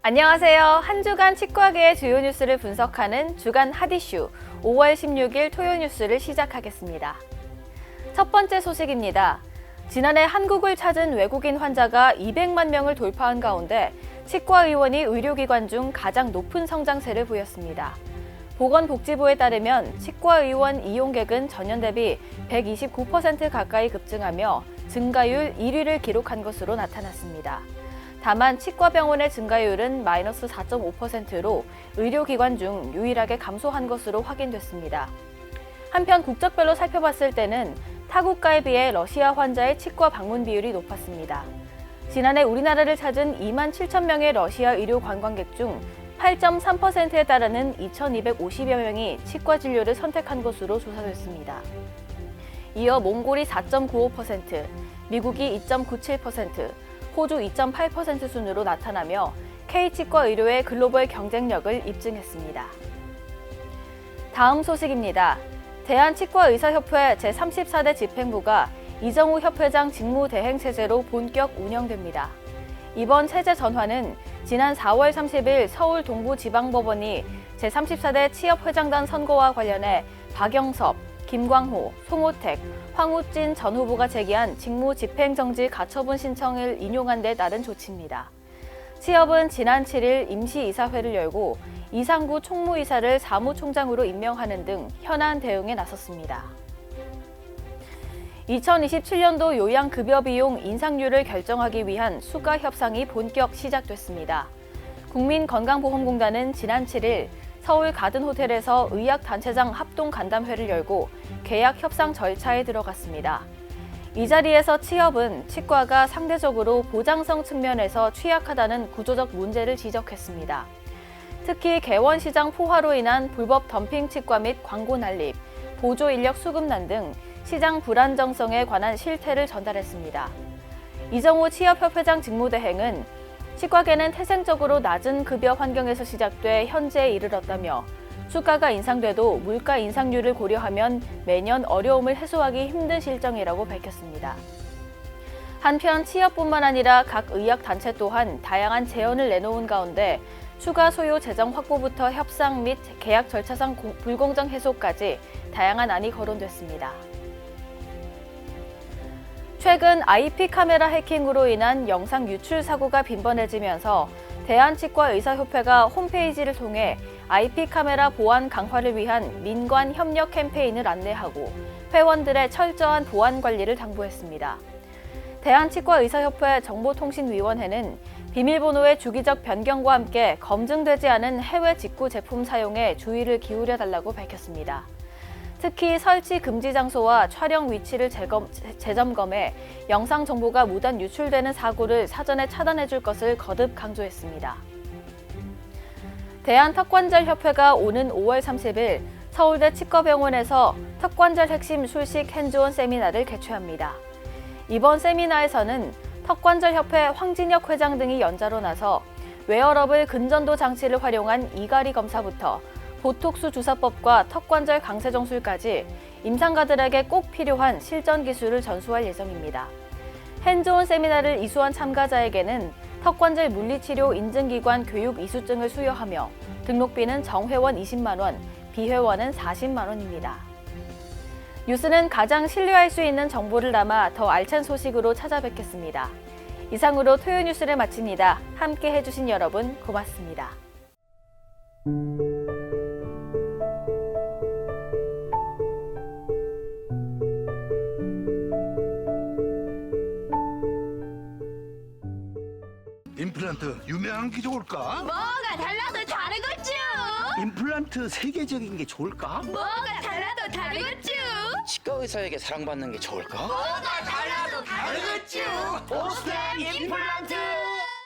안녕하세요. 한 주간 치과계의 주요 뉴스를 분석하는 주간 핫이슈 5월 16일 토요 뉴스를 시작하겠습니다. 첫 번째 소식입니다. 지난해 한국을 찾은 외국인 환자가 200만 명을 돌파한 가운데 치과의원이 의료기관 중 가장 높은 성장세를 보였습니다. 보건복지부에 따르면 치과의원 이용객은 전년 대비 129% 가까이 급증하며 증가율 1위를 기록한 것으로 나타났습니다. 다만 치과병원의 증가율은 마이너스 4.5%로 의료기관 중 유일하게 감소한 것으로 확인됐습니다. 한편 국적별로 살펴봤을 때는 타국가에 비해 러시아 환자의 치과 방문 비율이 높았습니다. 지난해 우리나라를 찾은 2만 7천 명의 러시아 의료 관광객 중 8.3%에 달하는 2,250여 명이 치과 진료를 선택한 것으로 조사됐습니다. 이어 몽골이 4.95%, 미국이 2.97%, 호주 2.8% 순으로 나타나며 K치과 의료의 글로벌 경쟁력을 입증했습니다. 다음 소식입니다. 대한치과의사협회 제34대 집행부가 이정우 협회장 직무대행 체제로 본격 운영됩니다. 이번 체제 전환은 지난 4월 30일 서울 동부지방법원이 제34대 취업회장단 선거와 관련해 박영섭, 김광호, 송호택, 황우진 전 후보가 제기한 직무 집행정지 가처분 신청을 인용한 데 따른 조치입니다. 취업은 지난 7일 임시이사회를 열고 이상구 총무이사를 사무총장으로 임명하는 등 현안 대응에 나섰습니다. 2027년도 요양급여 비용 인상률을 결정하기 위한 수가 협상이 본격 시작됐습니다. 국민건강보험공단은 지난 7일 서울 가든호텔에서 의학단체장 합동간담회를 열고 계약 협상 절차에 들어갔습니다. 이 자리에서 취업은 치과가 상대적으로 보장성 측면에서 취약하다는 구조적 문제를 지적했습니다. 특히 개원시장 포화로 인한 불법 덤핑 치과 및 광고 난립, 보조 인력 수급난 등 시장 불안정성에 관한 실태를 전달했습니다. 이정우 취업협회장 직무대행은 치과계는 태생적으로 낮은 급여 환경에서 시작돼 현재에 이르렀다며 수가가 인상돼도 물가 인상률을 고려하면 매년 어려움을 해소하기 힘든 실정이라고 밝혔습니다. 한편 취업뿐만 아니라 각 의학단체 또한 다양한 제언을 내놓은 가운데 추가 소요 재정 확보부터 협상 및 계약 절차상 불공정 해소까지 다양한 안이 거론됐습니다. 최근 IP 카메라 해킹으로 인한 영상 유출 사고가 빈번해지면서 대한치과의사협회가 홈페이지를 통해 IP 카메라 보안 강화를 위한 민관 협력 캠페인을 안내하고 회원들의 철저한 보안 관리를 당부했습니다. 대한치과의사협회 정보통신위원회는 비밀번호의 주기적 변경과 함께 검증되지 않은 해외 직구 제품 사용에 주의를 기울여 달라고 밝혔습니다. 특히 설치 금지 장소와 촬영 위치를 재점검해 영상 정보가 무단 유출되는 사고를 사전에 차단해 줄 것을 거듭 강조했습니다. 대한턱관절협회가 오는 5월 30일 서울대 치과병원에서 턱관절 핵심 술식 핸즈온 세미나를 개최합니다. 이번 세미나에서는 턱관절협회 황진혁 회장 등이 연자로 나서 웨어러블 근전도 장치를 활용한 이갈이 검사부터 보톡스 주사법과 턱관절 강세정술까지 임상가들에게 꼭 필요한 실전 기술을 전수할 예정입니다. 핸즈온 세미나를 이수한 참가자에게는 턱관절 물리치료 인증기관 교육 이수증을 수여하며 등록비는 정회원 20만 원, 비회원은 40만 원입니다. 뉴스는 가장 신뢰할 수 있는 정보를 담아 더 알찬 소식으로 찾아뵙겠습니다. 이상으로 토요 뉴스를 마칩니다. 함께 해주신 여러분 고맙습니다. 임플란트 유명한 게 좋을까? 뭐가 달라도 다르겠죠. 임플란트 세계적인 게 좋을까? 뭐가 달라도 다르겠죠. 치과 의사에게 사랑받는 게 좋을까? 뭐가 달라도 다르겠죠. 오스템 임플란트!